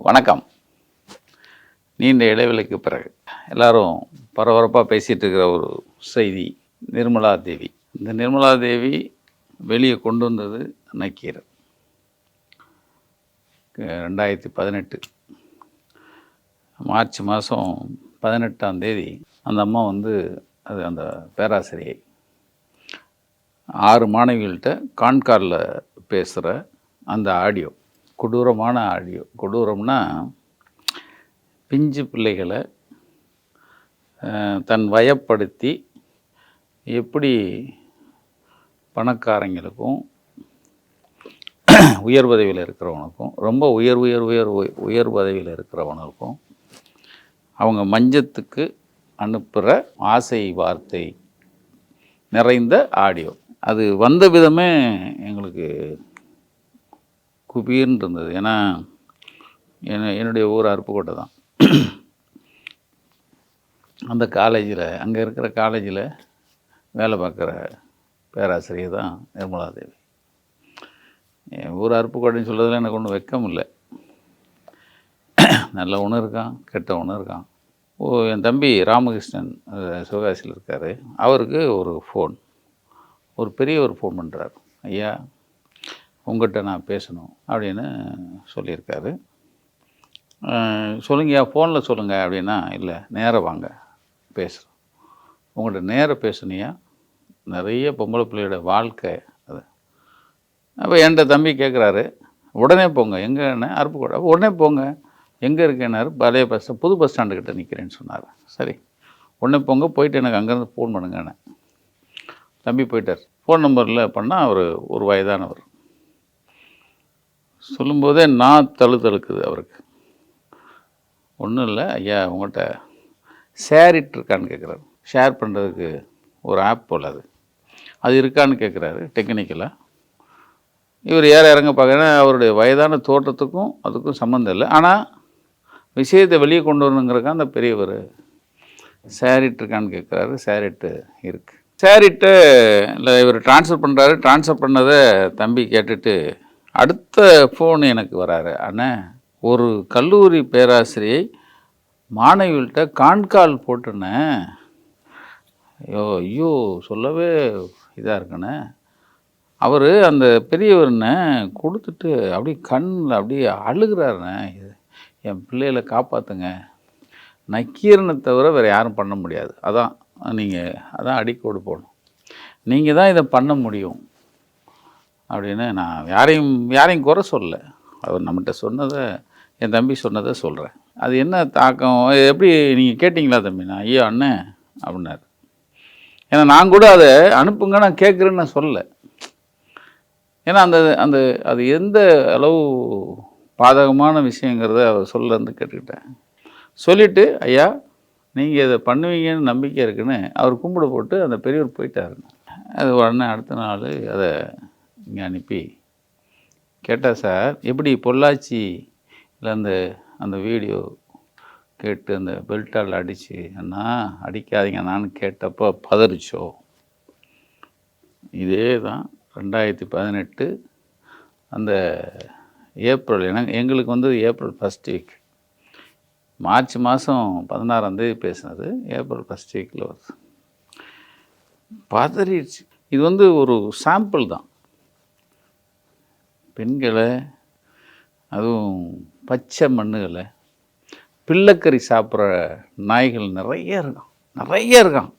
வணக்கம். நீண்ட இடைவெளிக்கு பிறகு எல்லாரும் பரபரப்பாக பேசிகிட்டு இருக்கிற ஒரு செய்தி, நிர்மலா தேவி. இந்த நிர்மலா தேவி வெளியே கொண்டு வந்தது நக்கீரன். 2018 மார்ச் மாதம் 18ஆம் தேதி அந்த அம்மா அந்த பேராசிரியை 6 மாணவிகள்கிட்ட கான்காலில் பேசுகிற அந்த ஆடியோ, கொடூரமான ஆடியோ. கொடூரம்னா பிஞ்சு பிள்ளைகளை தன் வயப்படுத்தி எப்படி பணக்காரங்களுக்கும் உயர் பதவியில் இருக்கிறவனுக்கும், ரொம்ப உயர் பதவியில் இருக்கிறவனுக்கும் அவங்க மஞ்சத்துக்கு அனுப்புகிற ஆசை வார்த்தை நிறைந்த ஆடியோ. அது வந்த விதமே எங்களுக்கு குபீர்னு இருந்தது. ஏன்னா என்னுடைய ஊர் அருப்புக்கோட்டை தான். அந்த காலேஜில், அங்கே இருக்கிற காலேஜில் வேலை பார்க்குற பேராசிரியர் தான் நிர்மலா தேவி. என் ஊர் அருப்புக்கோட்டைன்னு சொல்கிறதுல எனக்கு ஒன்றும் வெக்கம் இல்லை. நல்லவனும் இருக்கான், கெட்டவனும் இருக்கான். என் தம்பி ராமகிருஷ்ணன் சிவகாசியில் இருக்கார். அவருக்கு ஒரு பெரிய ஃபோன் பண்ணுறார். ஐயா, உங்கள்கிட்ட நான் பேசணும் அப்படின்னு சொல்லியிருக்காரு. சொல்லுங்கய்யா, ஃபோனில் சொல்லுங்கள் அப்படின்னா, இல்லை நேராக வாங்க பேசுகிறோம். உங்கள்கிட்ட நேராக பேசணுயா, நிறைய பொம்பளை பிள்ளையோட வாழ்க்கை அது. அப்போ என்கிட்ட தம்பி கேட்குறாரு, உடனே போங்க. எங்கேன்னு? அருப்புக்கோட்டை. அப்போ உடனே போங்க. எங்கே இருக்கேன்னாரு? பழைய புது பஸ் ஸ்டாண்டுக்கிட்ட நிற்கிறேன்னு சொன்னார். சரி, உடனே போங்க, போயிட்டு எனக்கு அங்கேருந்து ஃபோன் பண்ணுங்கன்னு. தம்பி போயிட்டார். ஃபோன் நம்பரில் பண்ணால் அவர் ஒரு வயதானவர். சொல்லும்போதே நான் தழுக்குது அவருக்கு. ஒன்றும் இல்லை ஐயா, உங்கள்கிட்ட ஷேரிட் இருக்கான்னு கேட்குறாரு. ஷேர் பண்ணுறதுக்கு ஒரு ஆப் போல் அது இருக்கான்னு கேட்குறாரு. டெக்னிக்கலாக இவர் ஏற இறங்க பார்க்குறேன்னா அவருடைய வயதான தோற்றத்துக்கும் அதுக்கும் சம்மந்தம் இல்லை. ஆனால் விஷயத்தை வெளியே கொண்டு வரணுங்கிறக்கா அந்த பெரியவர் ஷேரிட் இருக்கான்னு கேட்குறாரு. ஷேரிட்டு இருக்குது. ஷேரிட்டு இல்லை, இவர் ட்ரான்ஸ்ஃபர் பண்ணுறாரு. ட்ரான்ஸ்ஃபர் பண்ணதை தம்பி கேட்டுட்டு அடுத்த ஃபோன் எனக்கு வராரு. ஆனால் ஒரு கல்லூரி பேராசிரியை மாணவிகள்கிட்ட கான்கால் போட்டுனேன். ஐயோ சொல்லவே இதாக இருக்குண்ணே. அவர் அந்த பெரியவர்னே கொடுத்துட்டு அப்படியே கண்ணில் அப்படியே அழுகிறாருண்ணே. என் பிள்ளைகளை காப்பாற்றுங்க, நக்கீரனை தவிர வேறு யாரும் பண்ண முடியாது. அதான் அடிக்கோடு போடணும். நீங்கள் தான் இதை பண்ண முடியும் அப்படின்னு. நான் யாரையும் குறை சொல்லலை. அவர் நம்மகிட்ட சொன்னதை, என் தம்பி சொன்னதை சொல்கிறேன். அது என்ன தாக்கம், எப்படி நீங்கள் கேட்டிங்களா தம்பி? நான் ஐயோ அண்ணன் அப்படின்னாரு. ஏன்னா நான் கூட அதை அனுப்புங்க, நான் கேட்குறேன்னு நான் சொல்லலை. ஏன்னா அது எந்த அளவு பாதகமான விஷயங்கிறத அவர் சொல்லேருந்து கேட்டுக்கிட்டேன். சொல்லிவிட்டு ஐயா நீங்கள் இதை பண்ணுவீங்கன்னு நம்பிக்கை இருக்குன்னு அவர் கும்பிட போட்டு அந்த பெரியவர் போயிட்டாருங்க. அது உடனே அடுத்த நாள் அதை இங்கே அனுப்பி கேட்டால், சார் எப்படி பொள்ளாச்சியில் அந்த வீடியோ கேட்டு அந்த பெல்ட்டால் அடித்து அண்ணா அடிக்காதீங்க நான் கேட்டப்போ பதறிச்சோ. இதே தான் 2018 அந்த ஏப்ரல். எங்களுக்கு ஏப்ரல் ஃபஸ்ட் வீக். மார்ச் மாதம் 16ஆம் தேதி பேசினது ஏப்ரல் ஃபஸ்ட் வீக்கில் வருது. பதறிடுச்சு. இது ஒரு சாம்பிள் தான். பெண்களை, அதுவும் பச்சை மண்ணுகளை, பிள்ளைக்கறி சாப்பிட்ற நாய்கள் நிறைய இருக்கான்.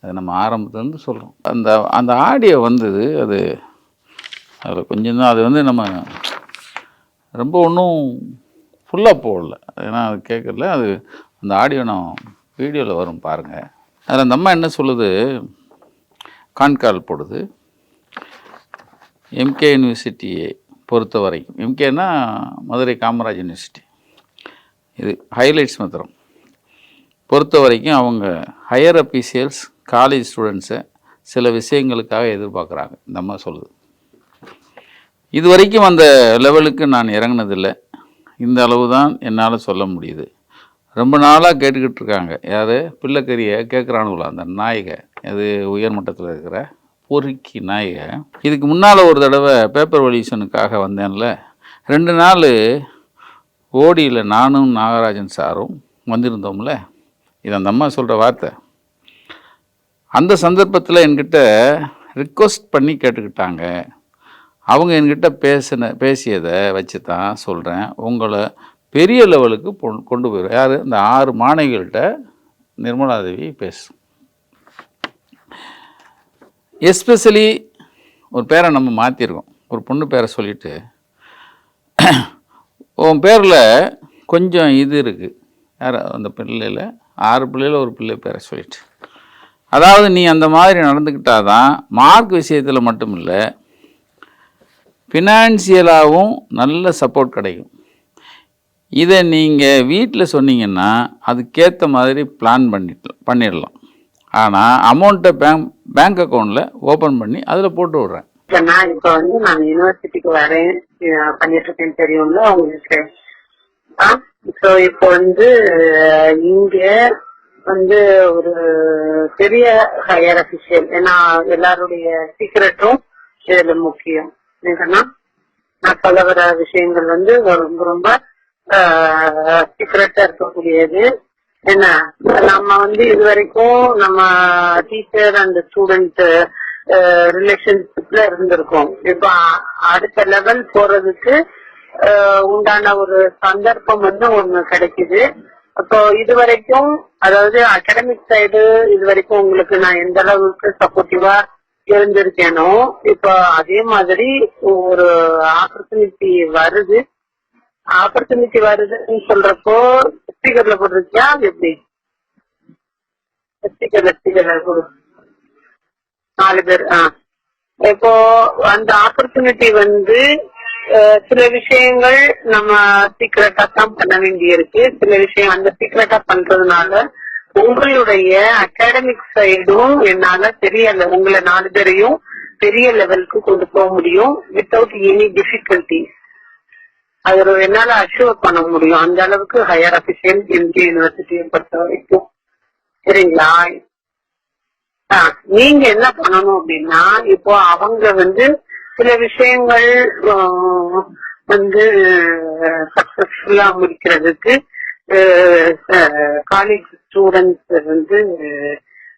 அது நம்ம ஆரம்பத்துலேருந்து சொல்கிறோம். அந்த ஆடியோ வந்தது. அதில் கொஞ்சம் தான். அது நம்ம ரொம்ப ஒன்றும் ஃபுல்லாக போடல. ஏன்னா அது கேட்கல. அந்த ஆடியோ நான் வீடியோவில் வரும் பாருங்கள். அதில் அந்த அம்மா என்ன சொல்லுது, கான்கால் போடுது. எம்கே யூனிவர்சிட்டியை பொறுத்த வரைக்கும், எம்கேனா மதுரை காமராஜ் யூனிவர்சிட்டி, இது ஹைலைட்ஸ் மாத்திரம் பொறுத்த வரைக்கும் அவங்க ஹையர் அஃபீஷியல்ஸ் காலேஜ் ஸ்டூடெண்ட்ஸை சில விஷயங்களுக்காக எதிர்பார்க்குறாங்க. இந்த அம்மா சொல்லுது. இது வரைக்கும் அந்த லெவலுக்கு நான் இறங்கினதில்லை. இந்த அளவு தான் என்னால் சொல்ல முடியுது. ரொம்ப நாளாக கேட்டுக்கிட்டு இருக்காங்க. யார்? பிள்ளைக்கறியை கேட்குறானுங்களா அந்த நாயகை. அது உயர்மட்டத்தில் இருக்கிற பொறுக்கி நாயகை. இதுக்கு முன்னால் ஒரு தடவை பேப்பர் வலியூஷனுக்காக வந்தேன்ல, 2 நாள் ஓடியில் நானும் நாகராஜன் சாரும் வந்திருந்தோம்ல, இது அந்த அம்மா சொல்கிற வார்த்தை. அந்த சந்தர்ப்பத்தில் என்கிட்ட ரிக்வஸ்ட் பண்ணி கேட்டுக்கிட்டாங்க. அவங்க என்கிட்ட பேசியதை வச்சு தான் சொல்கிறேன். உங்களை பெரிய லெவலுக்கு கொண்டு போயிடும். யார்? இந்த 6 மாணவிகள்கிட்ட நிர்மலாதேவி பேசும். எஸ்பெஷலி ஒரு பேரை நம்ம மாற்றிருக்கோம். ஒரு பொண்ணு பேரை சொல்லிவிட்டு, உன் பேரில் கொஞ்சம் இது இருக்குது. யார்? அந்த பிள்ளையில் 6 பிள்ளையில் ஒரு பிள்ளை பேரை சொல்லிட்டு, அதாவது நீ அந்த மாதிரி நடந்துக்கிட்டால் தான் மார்க் விஷயத்தில் மட்டும் இல்லை, ஃபினான்சியலாகவும் நல்ல சப்போர்ட் கிடைக்கும். இதை நீங்கள் வீட்டில் சொன்னீங்கன்னா அதுக்கேற்ற மாதிரி பிளான் பண்ணிடலாம். ஆனால் அமௌண்ட்டை பேங்க் அக்கௌண்ட்டில் ஓப்பன் பண்ணி அதில் போட்டு விட்றேன். நான் இப்போ நான் யூனிவர்சிட்டிக்கு வரேன் பண்ணிட்டு இருக்கேன்னு தெரியும்ல உங்களுக்கு. ஸோ இப்போ இங்க ஒரு பெரிய ஹையர் அபிஷியல், ஏன்னா எல்லாருடைய சீக்கிரட்டும் இதுல முக்கியம். என்னன்னா நான் சொல்ல வர விஷயங்கள் ரொம்ப ரொம்ப சீக்கிரட்டா இருக்கக்கூடியது. என்ன நம்ம இது வரைக்கும் நம்ம டீச்சர் அண்ட் ஸ்டூடெண்ட் ரிலேஷன்ஷிப்ல இருந்திருக்கோம். இப்ப அடுத்த லெவல் போறதுக்கு உண்டான ஒரு சந்தர்ப்பம் ஒண்ணு கிடைக்குது. அப்போ இது வரைக்கும், அதாவது அகாடமிக் சைடு இது வரைக்கும் உங்களுக்கு நான் எந்த அளவுக்கு சப்போர்ட்டிவா இருந்திருக்கேனோ, இப்போ அதே மாதிரி ஒரு ஆப்பர்ச்சுனிட்டி வருது. ஆப்பர்ச்சுனிட்டி வருதுன்னு சொல்றப்போ ஸ்பீக்கர்ல போட்டிருக்கியா? எப்படி ஸ்பீக்கர்ல கொடு. 4 பேர். இப்போ அந்த ஆப்பர்ச்சுனிட்டி சில விஷயங்கள் நம்ம சீக்கிரட்டா தான் பண்ண வேண்டி இருக்கு. சில விஷயம் அந்த சீக்கிரட்டா பண்றதுனால உங்களுடைய அகாடமிக் சைடும் என்னால உங்களை 4 பேரையும் பெரிய லெவலுக்கு கொண்டு போக முடியும் வித்தவுட் எனி டிஃபிகல்டி. அது என்னால அஷ்யூர் பண்ண முடியும். அந்த அளவுக்கு ஹையர் அபிஷியல் எம்ஜி யூனிவர்சிட்டியை பொறுத்த வரைக்கும். சரிங்களா? நீங்க என்ன பண்ணணும் அப்படின்னா, இப்போ அவங்க சில விஷயங்கள் சக்சஸ்ஃபுல்லா முடிக்கிறதுக்கு காலேஜ் ஸ்டூடெண்ட்ஸ்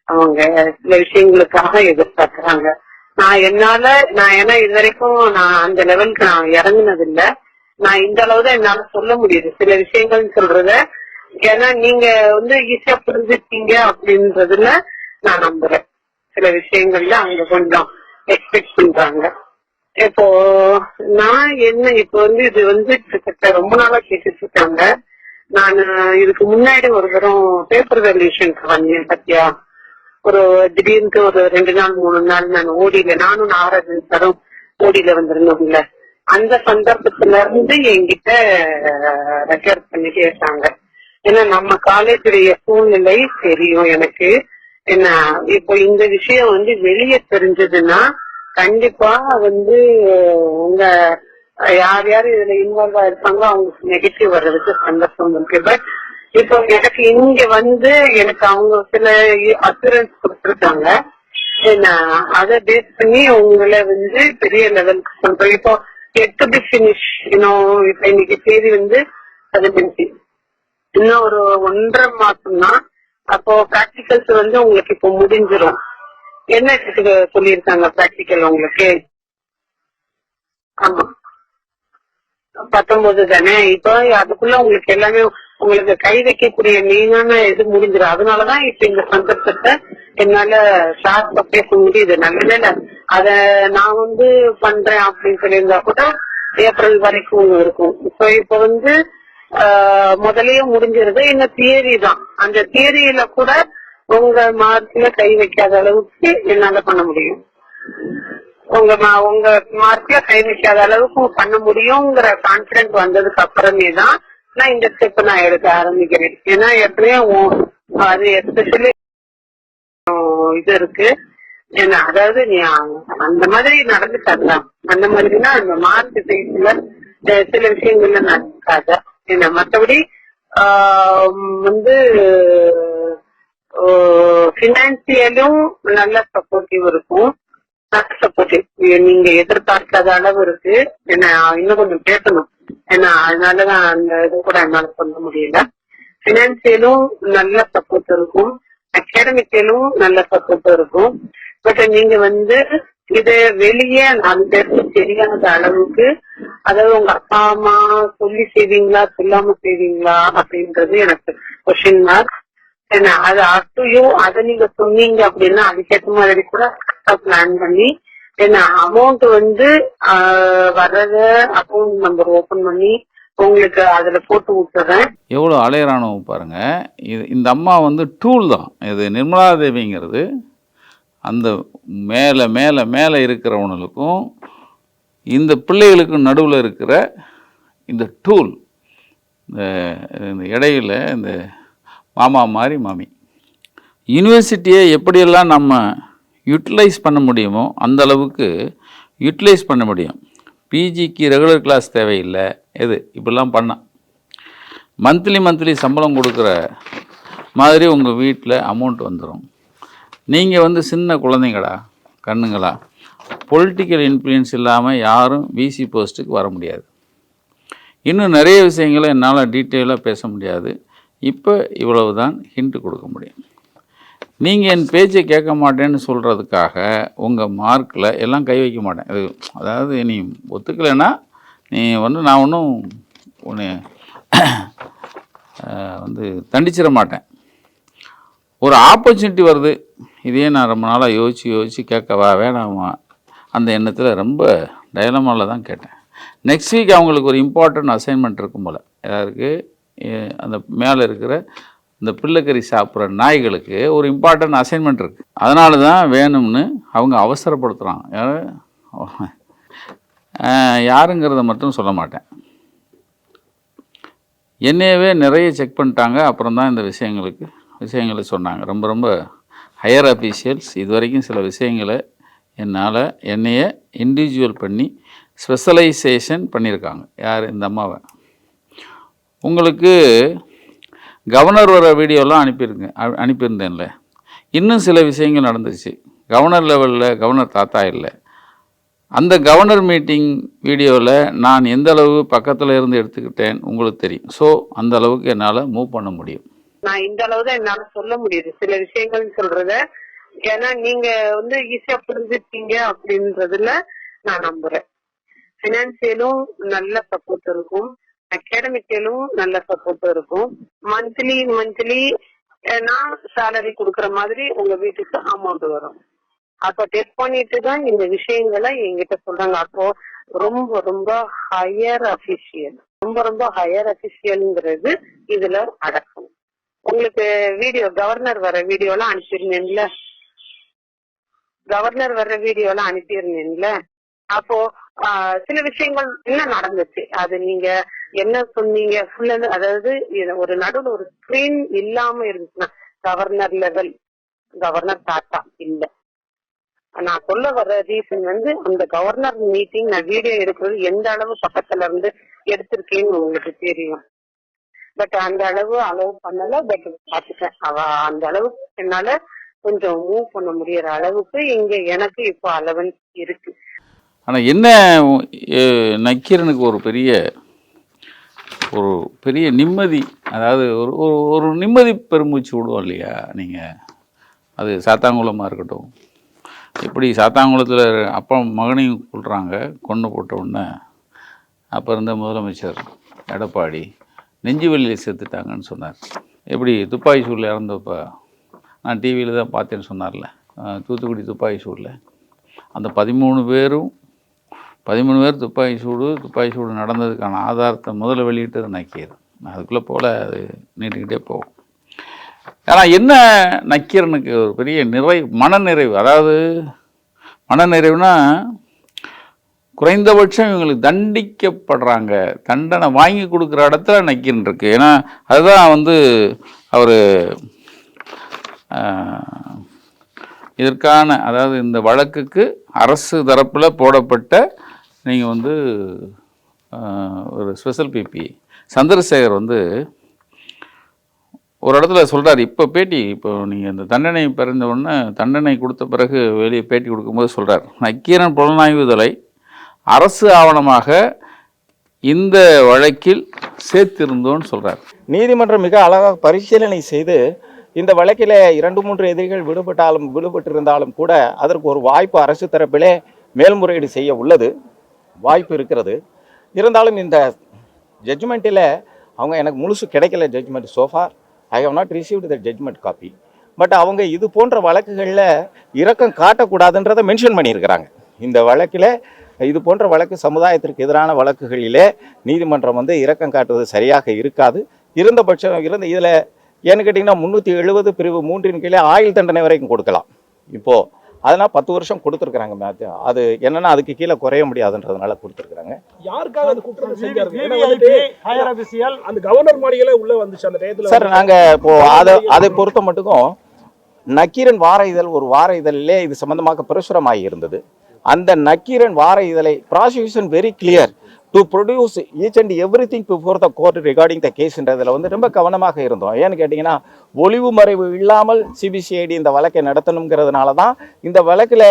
அவங்க சில விஷயங்களுக்காக எதிர்பார்க்கிறாங்க. ஏன்னா இது வரைக்கும் நான் அந்த லெவலுக்கு நான் இறங்குனது இல்ல. நான் இந்த அளவு தான் என்னால சொல்ல முடியுது சில விஷயங்கள் சொல்றத. ஏன்னா நீங்க ஈஸியா புரிஞ்சுட்டீங்க அப்படின்றதுல நான் நம்புறேன். சில விஷயங்கள்ல அங்க கொஞ்சம் எக்ஸ்பெக்ட் பண்றாங்க. இப்போ நான் இப்போ இது கிட்டத்தட்ட ரொம்ப நாளா கேட்டுட்டு இருக்காங்க. நான் இதுக்கு முன்னாடி ஒரு தரம் பேப்பர் வேல்யூஷனுக்கு வந்தேன் பத்தியா. திடீர்னு ஒரு 2 நாள் 3 நாள் நான் ஓடியில, நானும் நாகராஜன் சாரும் ஓடியில வந்திருந்தோம்ல, அந்த சந்தர்ப்பத்துல என்கிட்ட ரெக்கார்ட் பண்ணிட்டே இருக்காங்க. ஏன்னா நம்ம காலேஜுடைய சூழ்நிலை தெரியும் எனக்கு. என்ன இப்போ இந்த விஷயம் வெளியே தெரிஞ்சதுன்னா கண்டிப்பா உங்க யார் யார் இதுல இன்வால்வ் ஆயிருப்பாங்க அவங்களுக்கு நெகட்டிவ் வர்றதுக்கு சந்தர்ப்பம் இருக்கு. பட் இப்போ எனக்கு இங்க எனக்கு அவங்க சில அசூரன்ஸ் கொடுத்துருக்காங்க. அதை பேஸ் பண்ணி உங்களை பெரிய லெவலுக்கு சொல்றேன். இப்போ எட் டு பி பினிஷ் இப்ப இன்னைக்கு தேதி 17. இன்னும் ஒரு 1.5 மாசம் தான். அப்போ பிராக்டிகல்ஸ் உங்களுக்கு இப்போ முடிஞ்சிடும். என்ன சொல்லியிருக்காங்க பிராக்டிக்கல் உங்களுக்கு? ஆமா 19 தானே. இப்போ அதுக்குள்ள உங்களுக்கு எல்லாமே உங்களுக்கு கை வைக்கக்கூடிய மெயினான இது முடிஞ்சிடும். அதனாலதான் இப்ப இந்த சந்தர்ப்பத்தை என்னால ஷார்ப்பா பேச முடியுது. நல்ல அத நான் பண்றேன் அப்படின்னு சொல்லியிருந்தா கூட ஏப்ரல் வரைக்கும் இருக்கும். இப்போ முதலையே முடிஞ்சிருது. இன்னும் தியரி தான். அந்த தியரியில கூட உங்க மார்க்ல கை வைக்காத அளவுக்கு என்னால பண்ண முடியும். உங்க மார்க்ல கை வைக்காத அளவுக்கு பண்ண முடியுங்கிற கான்பிடன்ஸ் வந்ததுக்கு அப்புறமே தான் நான் இந்த ஸ்டெப் நான் எடுக்க ஆரம்பிக்கிறேன். ஏன்னா எப்படியும் அது எஸ்பெஷலி இது இருக்கு. ஏன்னா அதாவது நீ அந்த மாதிரி நடந்துக்காதான், அந்த மாதிரினா அந்த மார்க் சைட்ல சில விஷயங்கள்ல நடக்காத. என்ன மற்றபடி பினான்சியலும் நல்ல சப்போர்ட்டிவ் இருக்கும். நல்ல சப்போர்ட்டிவ் நீங்க எதிர்பார்க்காத அளவு இருக்கு. என்ன இன்னும் கொஞ்சம் பேசணும். ஏன்னா அதனாலதான் அந்த இது கூட என்னால சொல்ல முடியல. பினான்சியலும் நல்ல சப்போர்ட் இருக்கும், அகாடமிக்கலும் நல்ல சப்போர்ட் இருக்கும். பட் நீங்க இது வெளியே 4 பேருக்கு தெரியாத அளவுக்கு, அதாவது உங்க அப்பா அம்மா சொல்லி செய்வீங்களா சொல்லாம செய்வீங்களா அப்படின்றது எனக்கு கொஸ்டின் மார்க். ஏன்னா அது அப்டுயும் அதை நீங்க சொன்னீங்க அப்படின்னா அதுக்கேற்ற மாதிரி கூட பிளான் பண்ணி ஏன்னா அமௌண்ட் வர்றத அக்கௌண்ட் நம்பர் ஓபன் பண்ணி உங்களுக்கு அதுல போட்டு விட்டுறேன். எவ்வளோ அலையறானோ பாருங்க. இந்த அம்மா டூல் தான் இது. நிர்மலா தேவிங்கிறது அந்த மேலே மேலே மேலே இருக்கிறவனுக்கும் இந்த பிள்ளைகளுக்கும் நடுவில் இருக்கிற இந்த டூல். இந்த இடையில இந்த மாமா மாதிரி மாமி. யூனிவர்சிட்டியை எப்படியெல்லாம் நம்ம யூட்டிலைஸ் பண்ண முடியுமோ அந்த அளவுக்கு யூட்டிலைஸ் பண்ண முடியும். பிஜிக்கு ரெகுலர் கிளாஸ் தேவையில்லை. இப்படிலாம் பண்ணால் மந்த்லி சம்பளம் கொடுக்குற மாதிரி உங்கள் வீட்டில் அமௌண்ட் வந்துடும். நீங்கள் சின்ன குழந்தைங்களா கண்ணுங்களா, பொலிட்டிக்கல் இன்ஃப்ளூயன்ஸ் இல்லாமல் யாரும் விசி போஸ்ட்டுக்கு வர முடியாது. இன்னும் நிறைய விஷயங்களை என்னால் டீட்டெயிலாக பேச முடியாது. இப்போ இவ்வளவு தான் ஹிண்ட்டு கொடுக்க முடியும். நீங்கள் என் பேச்சை கேட்க மாட்டேன்னு சொல்கிறதுக்காக உங்கள் மார்க்கில் எல்லாம் கை வைக்க மாட்டேன். அதாவது நீ ஒத்துக்கலைன்னா நீ நான் ஒன்றும் உன்னை தண்டிச்சிட மாட்டேன். ஒரு ஆப்பர்ச்சுனிட்டி வருது, இதே நான் ரொம்ப நாளாக யோசித்து கேட்கவா வேணாமா அந்த எண்ணத்தில் ரொம்ப டயலமாவில் தான் கேட்டேன். நெக்ஸ்ட் வீக் அவங்களுக்கு ஒரு இம்பார்ட்டன்ட் அசைன்மெண்ட் இருக்கும் போல். யாருக்கு? அந்த மேலே இருக்கிற இந்த பிள்ளைக்கறி சாப்பிட்ற நாய்களுக்கு ஒரு இம்பார்ட்டன்ட் அசைன்மெண்ட் இருக்குது. அதனால தான் வேணும்னு அவங்க அவசரப்படுத்துகிறாங்க. யாருங்கிறத மட்டும் சொல்ல மாட்டேன். என்னையவே நிறைய செக் பண்ணிட்டாங்க. அப்புறம் தான் இந்த விஷயங்களை சொன்னாங்க. ரொம்ப ரொம்ப ஹையர் அஃபீஷியல்ஸ் இது வரைக்கும் சில விஷயங்களை என்னைய இண்டிவிஜுவல் பண்ணி ஸ்பெஷலைசேஷன் பண்ணியிருக்காங்க. யார்? இந்த அம்மாவை. உங்களுக்கு கவர்னர் வர வீடியோலாம் அனுப்பியிருந்தேன்ல. இன்னும் சில விஷயங்கள் நடந்துச்சு. கவர்னர் லெவலில் கவர்னர் தாத்தா இல்லை. அந்த கவர்னர் மீட்டிங் வீடியோவில் நான் எந்த அளவு பக்கத்தில் இருந்து எடுத்துக்கிட்டேன் உங்களுக்கு தெரியும். ஸோ அந்த அளவுக்கு என்னால் மூவ் பண்ண முடியும். நான் இந்த அளவு தான் என்னால சொல்ல முடியுது சில விஷயங்கள் சொல்றத. ஏன்னா நீங்க ஈஸியா புரிஞ்சுட்டீங்க அப்படின்றதுல நான் நம்புறேன். பினான்சியலும் நல்ல சப்போர்ட் இருக்கும், அகாடமிக்கலும் நல்ல சப்போர்ட் இருக்கும். மந்த்லி நான் சேலரி கொடுக்கற மாதிரி உங்க வீட்டுக்கு அமௌண்ட் வரும். அப்ப டெஸ்ட் பண்ணிட்டு தான் இந்த விஷயங்களை என்கிட்ட சொல்றாங்க. அப்போ ரொம்ப ரொம்ப ஹையர் அபிஷியல்ங்கிறது இதுல அடக்கும். உங்களுக்கு வீடியோ கவர்னர் வர வீடியோலாம் அனுப்பியிருந்தேன்ல. அப்போ சில விஷயங்கள் என்ன நடந்துச்சு, அது நீங்க என்ன சொன்னீங்க ஃபுல்லா, அதாவது ஒரு நடுவில் ஒரு ஸ்கிரீன் இல்லாம இருந்துச்சுன்னா கவர்னர் லெவல், கவர்னர் தாத்தா இல்ல. நான் சொல்ல வர்ற ரீசன் அந்த கவர்னர் மீட்டிங் நான் வீடியோ எடுக்கிறது எந்த அளவு பக்கத்துல இருந்து எடுத்திருக்கேன்னு உங்களுக்கு தெரியும். பட் அந்த அளவு அலோவ் பண்ணல. பட் பாத்துட்டேன், அந்த அளவுக்கு என்னால கொஞ்சம் மூவ் பண்ண முடியற அளவுக்கு இங்க எனக்கு இப்போ அலவன்ஸ் இருக்கு. ஆனால் என்ன நக்கீரனுக்கு ஒரு பெரிய நிம்மதி, அதாவது ஒரு நிம்மதி பெருமூச்சு விடுவோம் இல்லையா நீங்கள். அது சாத்தாங்குளமாக இருக்கட்டும். இப்படி சாத்தாங்குளத்தில் அப்பா மகனையும் கொள்றாங்க, கொண்டு போட்ட உடனே அப்போ இருந்த முதலமைச்சர் எடப்பாடி நெஞ்சு வலியில் சேர்த்துட்டாங்கன்னு சொன்னார். எப்படி துப்பாக்கி சூடில் இறந்தப்போ நான் டிவியில் தான் பார்த்தேன்னு சொன்னார்ல, தூத்துக்குடி துப்பாக்கி சூடில் அந்த 13 பேர் துப்பாக்கி சூடு நடந்ததுக்கான ஆதாரத்தை முதல்ல வெளியிட்டது நக்கீரன். அதுக்குள்ளே போல் அது நீட்டுக்கிட்டே போகும். ஆனால் என்ன நக்கீரனுக்கு ஒரு பெரிய மனநிறைவு. அதாவது மனநிறைவுனா குறைந்தபட்சம் இவங்களுக்கு தண்டிக்கப்படுறாங்க, தண்டனை வாங்கி கொடுக்குற இடத்துல நக்கீரன் இருக்குது. ஏன்னா அதுதான் அவர் இதற்கான, அதாவது இந்த வழக்குக்கு அரசு தரப்பில் போடப்பட்ட நீங்கள் ஒரு ஸ்பெஷல் பிபி சந்திரசேகர் ஒரு இடத்துல சொல்கிறார். இப்போ நீங்கள் இந்த தண்டனை பிறந்த உடனே, தண்டனை கொடுத்த பிறகு வெளியே பேட்டி கொடுக்கும்போது சொல்கிறார், நக்கீரன் புலனாய்வு தலை அரசு ஆவணமாக இந்த வழக்கில் சேர்த்திருந்தோன்னு சொல்கிறார். நீதிமன்றம் மிக அழகாக பரிசீலனை செய்து இந்த வழக்கில் 2-3 எதிரிகள் விடுபட்டிருந்தாலும் கூட அதற்கு ஒரு வாய்ப்பு அரசு தரப்பிலே மேல்முறையீடு செய்ய உள்ளது, வாய்ப்பு இருக்கிறது. இருந்தாலும் இந்த ஜட்ஜ்மெண்ட்டில் அவங்க எனக்கு முழுசு கிடைக்கல. Judgement so far I have not received the judgement copy. But அவங்க இது போன்ற வழக்குகளில் இரக்கம் காட்டக்கூடாதுன்றதை மென்ஷன் பண்ணியிருக்கிறாங்க. இந்த வழக்கில் இது போன்ற வழக்கு சமுதாயத்திற்கு எதிரான வழக்குகளிலே நீதிமன்றம் இரக்கம் காட்டுவது சரியாக இருக்காது. இதில் ஏன்னு கேட்டிங்கன்னா 370 பிரிவு 3 கீழே ஆயுள் தண்டனை வரைக்கும் கொடுக்கலாம். இப்போது அதனால் 10 வருஷம் கொடுத்துருக்குறாங்க. அது என்னன்னா அதுக்கு கீழே குறைய முடியாதுன்றதுனால கொடுத்துருக்குறாங்க. யாருக்காக அந்த குற்றத்தை செஞ்சாரு? அந்த கவர்னர் மாளிகையில உள்ள வந்துச்சு அந்த டயத்துல. சார் நாங்கள் இப்போது அதை பொறுத்த மட்டுக்கும் நக்கீரன் வார இதழ் ஒரு வார இதழிலே இது சம்பந்தமாக பிரசுரமாகி இருந்தது. அந்த நக்கீரன் வார இதழை prosecution very clear to produce each and every thing before the court regarding the கேஸ்ன்றதில் ரொம்ப கவனமாக இருந்தோம். ஏன்னு கேட்டிங்கன்னா ஒளிவு மறைவு இல்லாமல் சிபிசிஐடி இந்த வழக்கை நடத்தணுங்கிறதுனால தான் இந்த வழக்கில்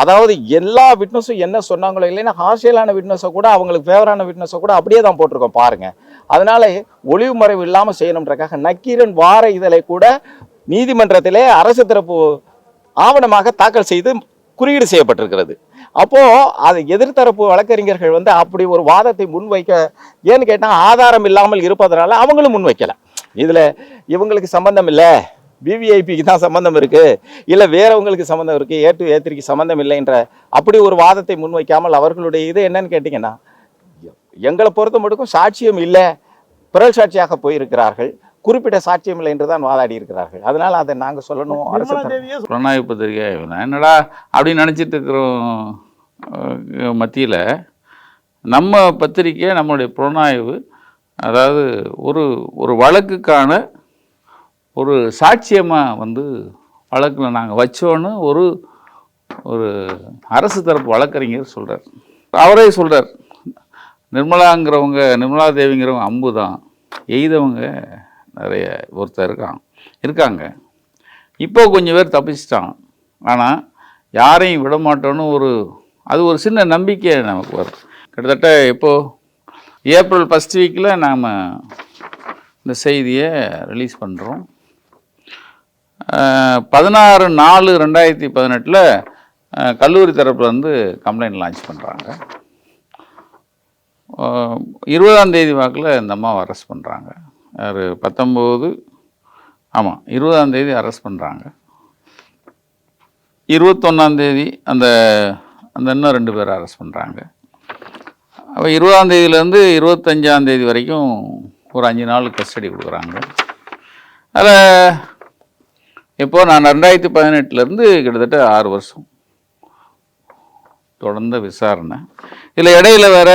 அதாவது எல்லா விட்னஸும் என்ன சொன்னாங்களோ இல்லைன்னா ஹாஸ்டலான விட்னஸை கூட அவங்களுக்கு ஃபேவரான விட்னஸை கூட அப்படியே தான் போட்டிருக்கோம் பாருங்கள். அதனால ஒளிவு மறைவு இல்லாமல் செய்யணுன்றக்காக நக்கீரன் வார இதழை கூட நீதிமன்றத்திலே அரசு தரப்பு ஆவணமாக தாக்கல் செய்து குறியீடு செய்யப்பட்டிருக்கிறது. அப்போது அது எதிர்த்தரப்பு வழக்கறிஞர்கள் அப்படி ஒரு வாதத்தை முன்வைக்க ஏன்னு கேட்டால் ஆதாரம் இல்லாமல் இருப்பதனால அவங்களும் முன்வைக்கலை. இதில் இவங்களுக்கு சம்பந்தம் இல்லை, விவிஐபிக்கு தான் சம்பந்தம் இருக்குது, இல்லை வேறவங்களுக்கு சம்பந்தம் இருக்குது, A2 A3க்கு சம்பந்தம் இல்லைன்ற அப்படி ஒரு வாதத்தை முன்வைக்காமல் அவர்களுடைய இது என்னன்னு கேட்டிங்கன்னா எங்களை பொறுத்த மட்டுக்கும் சாட்சியம் இல்லை, பிறல் சாட்சியாக போயிருக்கிறார்கள், குறிப்பிட்ட சாட்சியம் இல்லை என்று தான் வாதாடி இருக்கிறார்கள். அதனால அதை நாங்கள் சொல்லணும். புலனாய்வு பத்திரிகை என்னடா அப்படின்னு நினச்சிட்டு இருக்கிறோம் மத்தியில் நம்ம பத்திரிக்கை நம்மளுடைய புலனாய்வு அதாவது ஒரு வழக்குக்கான ஒரு சாட்சியமாக வழக்கில் நாங்கள் வச்சோன்னு ஒரு அரசு தரப்பு வழக்கறிஞர் சொல்கிறார். அவரே சொல்கிறார், நிர்மலா தேவிங்கிறவங்க அம்பு தான், எய்தவங்க நிறைய ஒருத்தர் இருக்காங்க. இப்போ கொஞ்சம் பேர் தப்பிச்சிட்டான், ஆனால் யாரையும் விட மாட்டோன்னு அது ஒரு சின்ன நம்பிக்கை நமக்கு வரும். கிட்டத்தட்ட இப்போது ஏப்ரல் 1 வீக்கில் நாம் இந்த செய்தியை ரிலீஸ் பண்ணுறோம். 16/4/2018 கல்லூரி தரப்புலேருந்து கம்ப்ளைண்ட் லான்ச் பண்ணுறாங்க. 20ஆம் தேதி வாக்கில் இந்த அம்மாவை அரெஸ்ட் பண்ணுறாங்க. யார் 19 ஆமாம் 20ஆம் தேதி அரெஸ்ட் பண்ணுறாங்க. 21ஆம் தேதி அந்த இன்னும் 2 பேரை அரெஸ்ட் பண்ணுறாங்க. அப்போ 20ஆம் தேதியிலேருந்து 25ஆம் தேதி வரைக்கும் ஒரு 5 நாள் கஸ்டடி கொடுக்குறாங்க. அதில் இப்போது நான் 2018 கிட்டத்தட்ட 6 வருஷம் தொடர்ந்த விசாரணை. இதில் இடையில வேற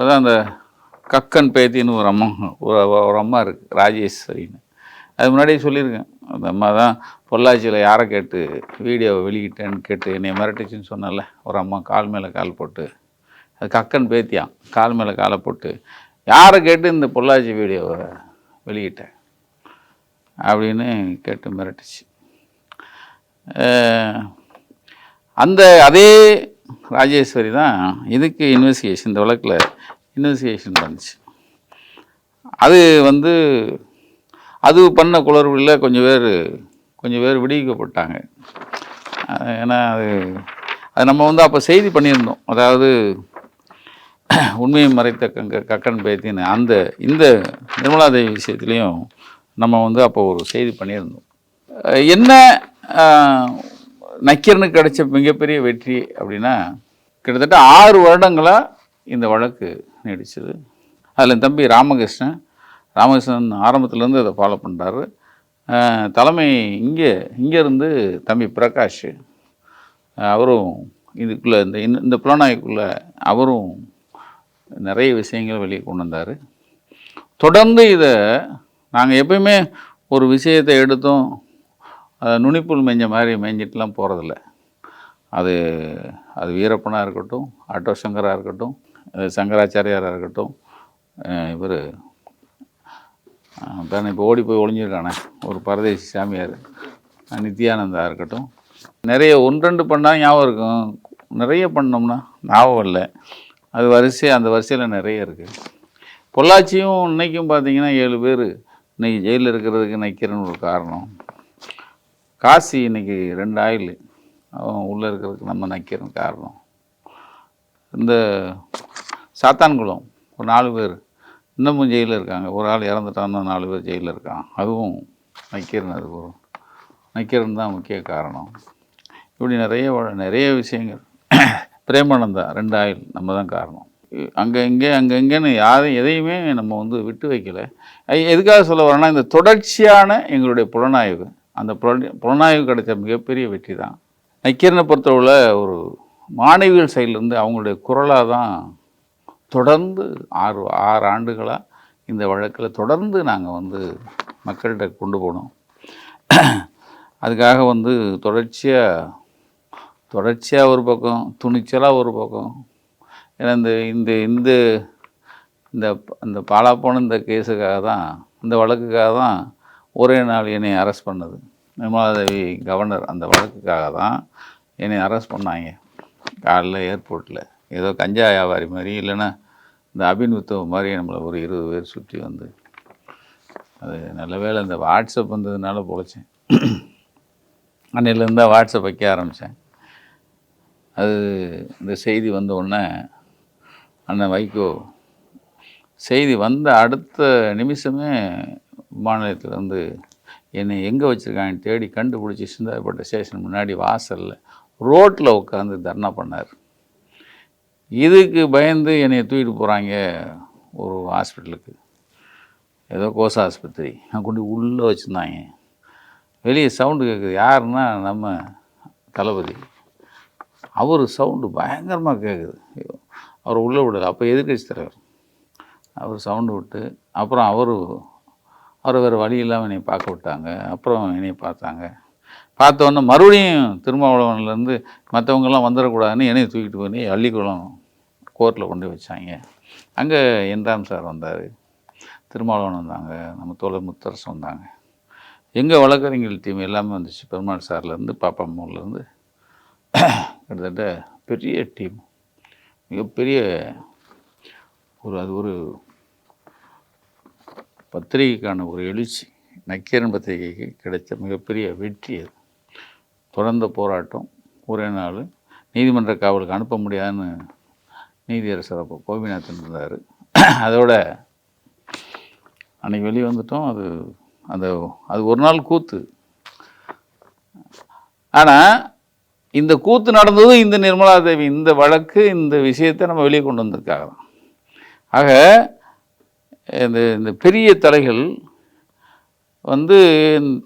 அதான் அந்த கக்கன் பேத்தின்னு ஒரு அம்மா இருக்குது, ராஜேஸ்வரின்னு. அது முன்னாடியே சொல்லியிருக்கேன். அந்த அம்மா தான் பொள்ளாச்சியில் யாரை கேட்டு வீடியோவை வெளியிட்டேன்னு கேட்டு என்னை மிரட்டிச்சின்னு சொன்னல, ஒரு அம்மா கால் மேலே கால் போட்டு, அது கக்கன் பேத்தியான், கால் மேலே காலை போட்டு யாரை கேட்டு இந்த பொள்ளாச்சி வீடியோவை வெளியிட்டேன் அப்படின்னு கேட்டு மிரட்டிச்சு. அதே ராஜேஸ்வரி தான் இதுக்கு இன்வெஸ்டிகேஷன், இந்த வழக்கில் இன்வெஸ்டிகேஷன் பண்ணுச்சு. அது பண்ண குளறுபடியில் கொஞ்சம் பேர் விடுவிக்கப்பட்டாங்க. ஏன்னா அது நம்ம அப்போ செய்தி பண்ணியிருந்தோம். அதாவது உண்மையை மறைத்த கக்கன் பேத்தின்னு இந்த நிர்மலா தேவி விஷயத்துலேயும் நம்ம அப்போ ஒரு செய்தி பண்ணியிருந்தோம். என்ன நக்கீரனுக்கு கிடைச்ச மிகப்பெரிய வெற்றி அப்படின்னா, கிட்டத்தட்ட 6 வருடங்களாக இந்த வழக்கு நீடிச்சது. அதில் தம்பி ராமகிருஷ்ணன் ஆரம்பத்துலேருந்து அதை ஃபாலோ பண்ணுறாரு. தலைமை இங்கேருந்து தம்பி பிரகாஷ், அவரும் இதுக்குள்ளே இந்த புலனாய்வுக்குள்ளே அவரும் நிறைய விஷயங்கள் வெளியே கொண்டு வந்தார். தொடர்ந்து இதை நாங்கள் எப்பயுமே ஒரு விஷயத்தை எடுத்தோம் நுனிப்புல் மேய்ஞ்ச மாதிரி மேய்ஞ்சிட்டுலாம் போகிறதில்ல. அது வீரப்பனாக இருக்கட்டும், ஆட்டோ சங்கராக இருக்கட்டும், சங்கராச்சாரியாராக இருக்கட்டும், இவர் இப்போ ஓடி போய் ஒளிஞ்சிருக்கானே ஒரு பரதேசி சாமியார் நித்யானந்தா இருக்கட்டும், நிறைய 1-2 பண்ணால் ஞாபகம் இருக்கும், நிறைய பண்ணோம்னா ஞாபகம் இல்லை. அது அந்த வரிசையில் நிறைய இருக்குது. பொள்ளாச்சியும் இன்றைக்கும் பார்த்தீங்கன்னா 7 பேர் இன்றைக்கி ஜெயிலில் இருக்கிறதுக்கு நக்கீரன் ஒரு காரணம். காசி இன்றைக்கி 2 ஆயில் அவன் உள்ளே இருக்கிறதுக்கு நம்ம நக்கீரன் காரணம். இந்த சாத்தான்குளம் ஒரு 4 பேர் இன்னமும் ஜெயிலில் இருக்காங்க. ஒரு ஆள் இறந்துட்டான்னா 4 பேர் ஜெயிலில் இருக்கான். அதுவும் நக்கீரன். அது ஒரு நக்கீரன் தான் முக்கிய காரணம். இப்படி நிறைய விஷயங்கள். பிரேமானந்தா 2 ஆயில் நம்ம தான் காரணம். அங்கங்கேன்னு எதையுமே நம்ம வந்து விட்டு வைக்கல. எதுக்காக சொல்ல வரேன்னா, இந்த தொடர்ச்சியான எங்களுடைய புலனாய்வு, அந்த புலனாய்வு கிடைச்ச மிகப்பெரிய வெற்றி தான். நக்கீரனை பொறுத்தவரை ஒரு மாணவிகள் சைட்லேருந்து அவங்களுடைய குரலாக தான் தொடர்ந்து 6 ஆண்டுகளாக இந்த வழக்கில் தொடர்ந்து நாங்கள் வந்து மக்கள்கிட்ட கொண்டு போனோம். அதுக்காக வந்து தொடர்ச்சியாக ஒரு பக்கம், துணிச்சலாக ஒரு பக்கம். ஏன்னா இந்த இந்த இந்த இந்த பாலாப்போன இந்த கேஸுக்காக தான், இந்த வழக்குக்காக தான் ஒரே நாள் என்னை அரெஸ்ட் பண்ணது. நிர்மலாதேவி கவர்னர் அந்த வழக்குக்காக தான் என்னை அரெஸ்ட் பண்ணாங்க. காலைல ஏர்போர்ட்டில் ஏதோ கஞ்சா வியாபாரி மாதிரி, இல்லைன்னா இந்த அபிநுத்தவ மாதிரி நம்மளை ஒரு 20 பேர் சுற்றி வந்து, அது நல்ல வேளை இந்த வாட்ஸ்அப் வந்ததுனால பொழைச்சேன். அன்னையிலேருந்து தான் வாட்ஸ்அப் வைக்க ஆரம்பித்தேன். அது இந்த செய்தி வந்த உடனே அண்ணன் வைகோ செய்தி வந்த அடுத்த நிமிஷமே மாநிலத்தில் வந்து என்னை எங்கே வச்சுருக்காங்கன்னு தேடி கண்டுபிடிச்சி சிந்தாதிப்பட்ட ஸ்டேஷன் முன்னாடி வாசலில் ரோட்டில் உட்காந்து தர்ணா பண்ணார். இதுக்கு பயந்து என்னை தூக்கிட்டு போகிறாங்க ஒரு ஹாஸ்பிட்டலுக்கு, ஏதோ கோசா ஆஸ்பத்திரி. நான் கொண்டு உள்ளே வச்சுருந்தாங்க. வெளியே சவுண்டு கேட்குது. யாருன்னா நம்ம தளபதி. அவர் சவுண்டு பயங்கரமாக கேட்குது. அவர் உள்ளே விடலை. அப்போ எதிர்கட்சி தலைவர் அவர் சவுண்டு விட்டு, அப்புறம் அவரை வேறு வழி இல்லாமல் என்னை பார்க்க விட்டாங்க. அப்புறம் என்னை பார்த்தோன்னே மறுபடியும் திருமாவளவன்லேருந்து மற்றவங்கெல்லாம் வந்துடக்கூடாதுன்னு என்னையை தூக்கிட்டு போய் அள்ளிக்குளம் கோர்ட்டில் கொண்டு வச்சாங்க. அங்கே என்ராம் சார் வந்தார், திருமாவளவன் வந்தாங்க, நம்ம தோழர் முத்தரசு வந்தாங்க, எங்கள் வழக்கறிஞர்கள் டீம் எல்லாமே வந்துச்சு. பெருமாள் சார்லேருந்து பாப்பாமூர்லேருந்து கிட்டத்தட்ட பெரிய டீம், மிகப்பெரிய அது ஒரு பத்திரிகைக்கான ஒரு எழுச்சி. நக்கீரன் பத்திரிகைக்கு கிடைச்ச மிகப்பெரிய வெற்றி அது. தொடர்ந்த போராட்டம். ஒரே நாள் நீதிமன்ற காவலுக்கு அனுப்ப முடியாதுன்னு நீதியரசர் அப்போ கோபிநாதன் இருந்தார். அதோட அன்றைக்கி வெளியே வந்துட்டோம். அது ஒரு நாள் கூத்து. ஆனால் இந்த கூத்து நடந்தது இந்த நிர்மலாதேவி இந்த வழக்கு, இந்த விஷயத்தை நம்ம வெளியே கொண்டு வந்திருக்காங்க தான். ஆக இந்த பெரிய தலைகள் வந்து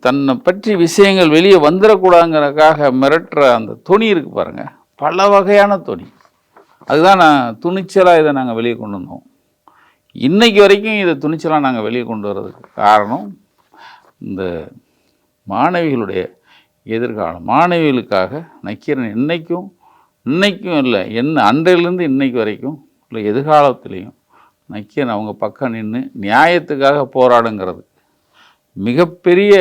தன்னை பற்றி விஷயங்கள் வெளியே வந்துடக்கூடாதுங்கிறதுக்காக மிரட்டுற அந்த துணி இருக்குது பாருங்கள், பல வகையான துணி. அதுதான் துணிச்சலாக இதை நாங்கள் வெளியே கொண்டு வந்தோம். இன்றைக்கு வரைக்கும் இதை துணிச்சலாக நாங்கள் வெளியே கொண்டு வர்றதுக்கு காரணம் இந்த மாணவிகளுடைய எதிர்காலம். மாணவிகளுக்காக நக்கீரன் இன்னைக்கும் இல்லை, அன்றையிலேருந்து இன்னைக்கு வரைக்கும் இல்லை, எதிர்காலத்திலையும் நக்கீரன் அவங்க பக்கம் நின்று நியாயத்துக்காக போராடுங்கிறது மிகப்பெரிய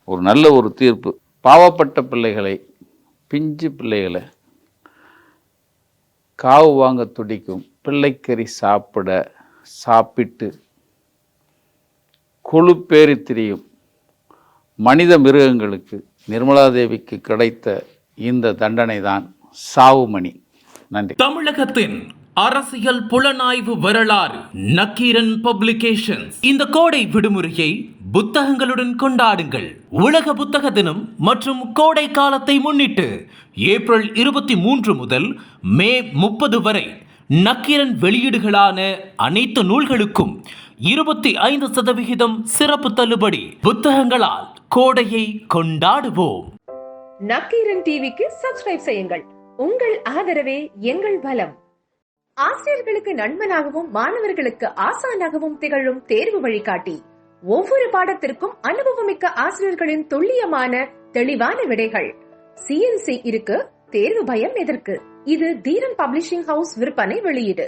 ஒரு நல்ல ஒரு தீர்ப்பு. பாவப்பட்ட பிள்ளைகளை, பிஞ்சு பிள்ளைகளை காவு வாங்க துடிக்கும் பிள்ளைக்கறி சாப்பிட்டு கொழுப்பேறி திரியும் மனித மிருகங்களுக்கு நிர்மலாதேவிக்கு கிடைத்த இந்த தண்டனை தான் சாவுமணி. நன்றி. தமிழகத்தின் அரசியல் புலனாய்வு வரலாறு நக்கீரன் பப்ளிகேஷன்ஸ். இந்த கோடை விடுமுறையை புத்தகங்களுடன் கொண்டாடுங்கள். உலக புத்தக தினம் மற்றும் கோடை காலத்தை முன்னிட்டு ஏப்ரல் 23 முதல் மே 30 வரை நக்கீரன் வெளியீடுகளான அனைத்து நூல்களுக்கும் 25% சிறப்பு தள்ளுபடி. புத்தகங்களால் கோடையை கொண்டாடுவோம். நக்கீரன் டிவிக்கு சப்ஸ்கிரைப் செய்யுங்கள். உங்கள் ஆதரவே எங்கள் பலம். ஆசிரியர்களுக்கு நண்பனாகவும் மாணவர்களுக்கு ஆசானாகவும் திகழும் தேர்வு வழிகாட்டி. ஒவ்வொரு பாடத்திற்கும் அனுபவமிக்க ஆசிரியர்களின் துல்லியமான தெளிவான விடைகள். CNC இருக்கு, தேர்வு பயம் எதற்கு? இது தீரன் பப்ளிஷிங் ஹவுஸ் விற்பனை வெளியீடு.